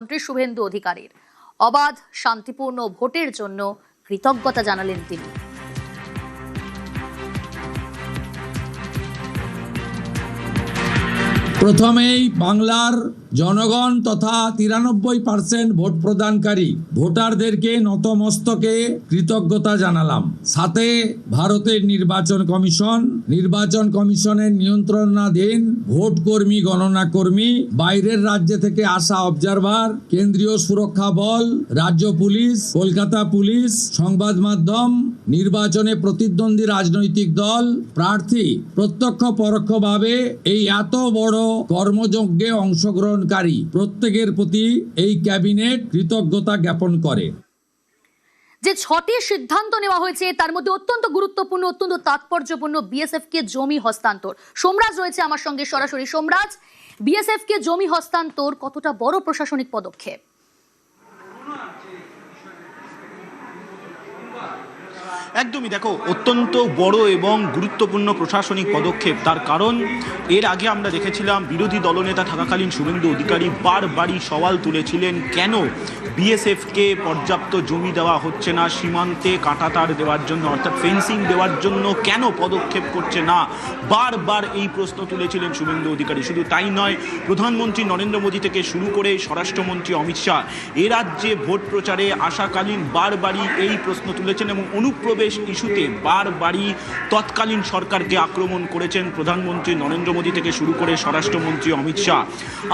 মন্ত্রী শুভেন্দু অধিকারীর অবাধ শান্তিপূর্ণ ভোটের জন্য কৃতজ্ঞতা জানালেন তিনি। প্রথমেই বাংলার জনগণ তথা 93% ভোট প্রদানকারী ভোটারদেরকে নতমস্তকে কৃতজ্ঞতা জানালাম। সাথে ভারতের নির্বাচন কমিশনের নিয়ন্ত্রণাধীন ভোট কর্মী, গণনা কর্মী, বাইরের রাজ্য থেকে আসা অবজারভার, কেন্দ্রীয় সুরক্ষা বল, রাজ্য পুলিশ, কলকাতা পুলিশ, সংবাদ মাধ্যম, নির্বাচনে প্রতিদ্বন্দ্বী রাজনৈতিক দল, প্রার্থী প্রত্যক্ষ পরোক্ষভাবে এই এত বড় কর্মযজ্ঞে অংশগ্রহণকারী প্রত্যেকের প্রতি এই ক্যাবিনেট কৃতজ্ঞতা জ্ঞাপন করে। যে 6টি সিদ্ধান্ত নেওয়া হয়েছে তার মধ্যে অত্যন্ত গুরুত্বপূর্ণ, অত্যন্ত তাৎপর্যপূর্ণ বিএসএফ কে জমি হস্তান্তর। সোমরাজ রয়েছে আমার সঙ্গে সরাসরি। সোমরাজ, বিএসএফ কে জমি হস্তান্তর কতটা বড় প্রশাসনিক পদক্ষেপ? একদমই, দেখো, অত্যন্ত বড় এবং গুরুত্বপূর্ণ প্রশাসনিক পদক্ষেপ। তার কারণ এর আগে আমরা দেখেছিলাম বিরোধী দলনেতা থাকাকালীন শুভেন্দু অধিকারী বারবারই সওয়াল তুলেছিলেন কেন বিএসএফকে পর্যাপ্ত জমি দেওয়া হচ্ছে না, সীমান্তে কাঁটাতার দেওয়ার জন্য অর্থাৎ ফেন্সিং দেওয়ার জন্য কেন পদক্ষেপ করছে না। বারবার এই প্রশ্ন তুলেছিলেন শুভেন্দু অধিকারী। শুধু তাই নয়, প্রধানমন্ত্রী নরেন্দ্র মোদী থেকে শুরু করে স্বরাষ্ট্রমন্ত্রী অমিত শাহ এ রাজ্যে ভোট প্রচারে আসাকালীন বারবারই এই প্রশ্ন তুলেছেন এবং অনুপ্রবেশ ইস্যুতে বারবারই তৎকালীন সরকারকে আক্রমণ করেছেন প্রধানমন্ত্রী নরেন্দ্র মোদী থেকে শুরু করে স্বরাষ্ট্রমন্ত্রী অমিত শাহ।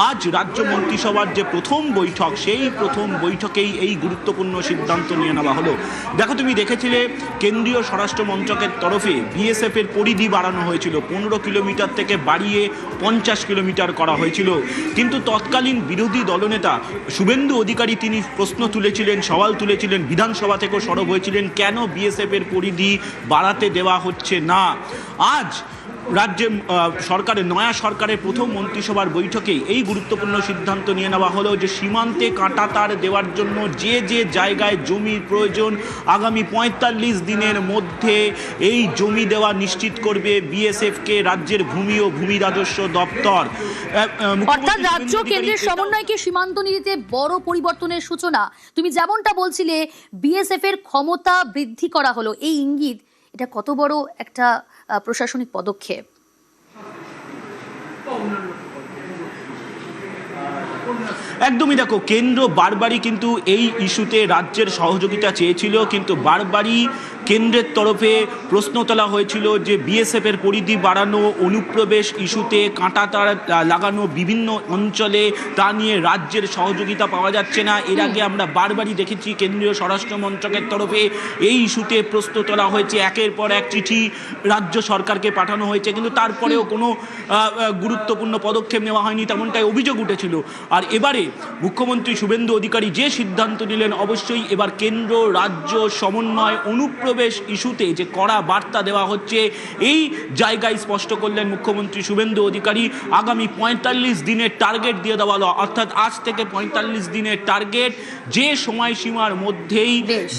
আজ রাজ্য মন্ত্রিসভার যে প্রথম বৈঠক, সেই প্রথম বৈঠকেই এই গুরুত্বপূর্ণ সিদ্ধান্ত নিয়ে নেওয়া হলো। দেখো, তুমি দেখেছিলে কেন্দ্রীয় স্বরাষ্ট্র মন্ত্রকের তরফে বিএসএফ এর পরিধি বাড়ানো হয়েছিল, 15 কিলোমিটার থেকে বাড়িয়ে 50 কিলোমিটার করা হয়েছিল। কিন্তু তৎকালীন বিরোধী দলনেতা শুভেন্দু অধিকারী তিনি প্রশ্ন তুলেছিলেন, সওয়াল তুলেছিলেন, বিধানসভা থেকেও সরব হয়েছিলেন কেন বিএসএফ এর পরিধি বাড়াতে দেওয়া হচ্ছে না। আজ রাজ্যে নয়া সরকারের প্রথম মন্ত্রিসভার বৈঠকে এই গুরুত্বপূর্ণ সিদ্ধান্ত নিয়ে নেওয়া হলো যে সীমান্তে কাঁটাতার দেওয়ার জন্য যে যে জায়গায় জমির প্রয়োজন আগামী 45 দিনের মধ্যে এই জমি দেওয়া নিশ্চিত করবে বিএসএফকে রাজ্যের ভূমি ও ভূমি রাজস্ব দপ্তর। অর্থাৎ রাজ্য কেন্দ্রের সমন্বয়কে সীমান্ত নীতিতে বড় পরিবর্তনের সূচনা। তুমি যেমনটা বলছিলে বিএসএফ এর ক্ষমতা বৃদ্ধি করা হলো, এই ইঙ্গিত, এটা কত বড় একটা প্রশাসনিক পদক্ষেপ? একদমই, দেখো, কেন্দ্র বারবারই কিন্তু এই ইস্যুতে রাজ্যের সহযোগিতা চেয়েছিল, কিন্তু বারবারই কেন্দ্রের তরফে প্রশ্ন তোলা হয়েছিল যে বিএসএফ এর পরিধি বাড়ানো, অনুপ্রবেশ ইস্যুতে কাঁটাতার লাগানো বিভিন্ন অঞ্চলে, তা নিয়ে রাজ্যের সহযোগিতা পাওয়া যাচ্ছে না। এর আগে আমরা বারবারই দেখেছি কেন্দ্রীয় স্বরাষ্ট্র মন্ত্রকের তরফে এই ইস্যুতে প্রশ্ন তোলা হয়েছে, একের পর এক চিঠি রাজ্য সরকারকে পাঠানো হয়েছে, কিন্তু তারপরেও কোনো গুরুত্বপূর্ণ পদক্ষেপ নেওয়া হয়নি, তেমনটাই অভিযোগ উঠেছিল। আর এবারে মুখ্যমন্ত্রী শুভেন্দু অধিকারী যে সিদ্ধান্ত নিলেন, অবশ্যই এবার কেন্দ্র রাজ্য সমন্বয় অনুপ্রবেশ ইস্যুতে যে কড়া বার্তা দেওয়া হচ্ছে, এই জায়গায় স্পষ্ট করলেন মুখ্যমন্ত্রী শুভেন্দু অধিকারী। আগামী 45 দিনের টার্গেট দিয়ে দেওয়া হলো, অর্থাৎ আজ থেকে 45 দিনের টার্গেট, যে সময়সীমার মধ্যেই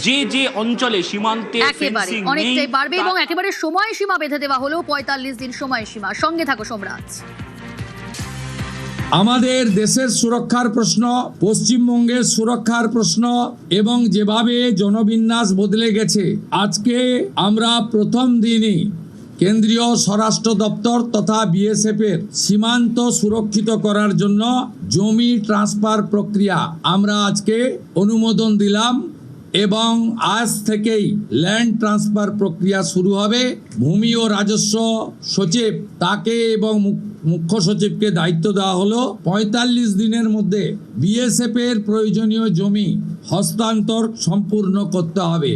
যে যে অঞ্চলে সীমান্তে ফেন্সিং অনেকটাই বাড়বে এবং একেবারে সময়সীমা বেঁধে দেওয়া হলো, 45 দিন সময়সীমা। সঙ্গে থাকো সোমরাজ। আমাদের দেশের সুরক্ষার প্রশ্ন, পশ্চিমবঙ্গের সুরক্ষার প্রশ্ন এবং যেভাবে জনবিন্যাস বদলে গেছে, আজকে আমরা প্রথম দিনই কেন্দ্রীয় স্বরাষ্ট্র দপ্তর তথা বিএসএফ এর সীমান্ত সুরক্ষিত করার জন্য জমি ট্রান্সফার প্রক্রিয়া আমরা আজকে অনুমোদন দিলাম এবং আজ থেকেই ল্যান্ড ট্রান্সফার প্রক্রিয়া শুরু হবে। ভূমি ও রাজস্ব সচিব তাকে এবং মুখ্য সচিবকে দায়িত্ব দেওয়া হলো 45 দিনের মধ্যে বিএসএফ এর প্রয়োজনীয় জমি হস্তান্তর সম্পূর্ণ করতে হবে।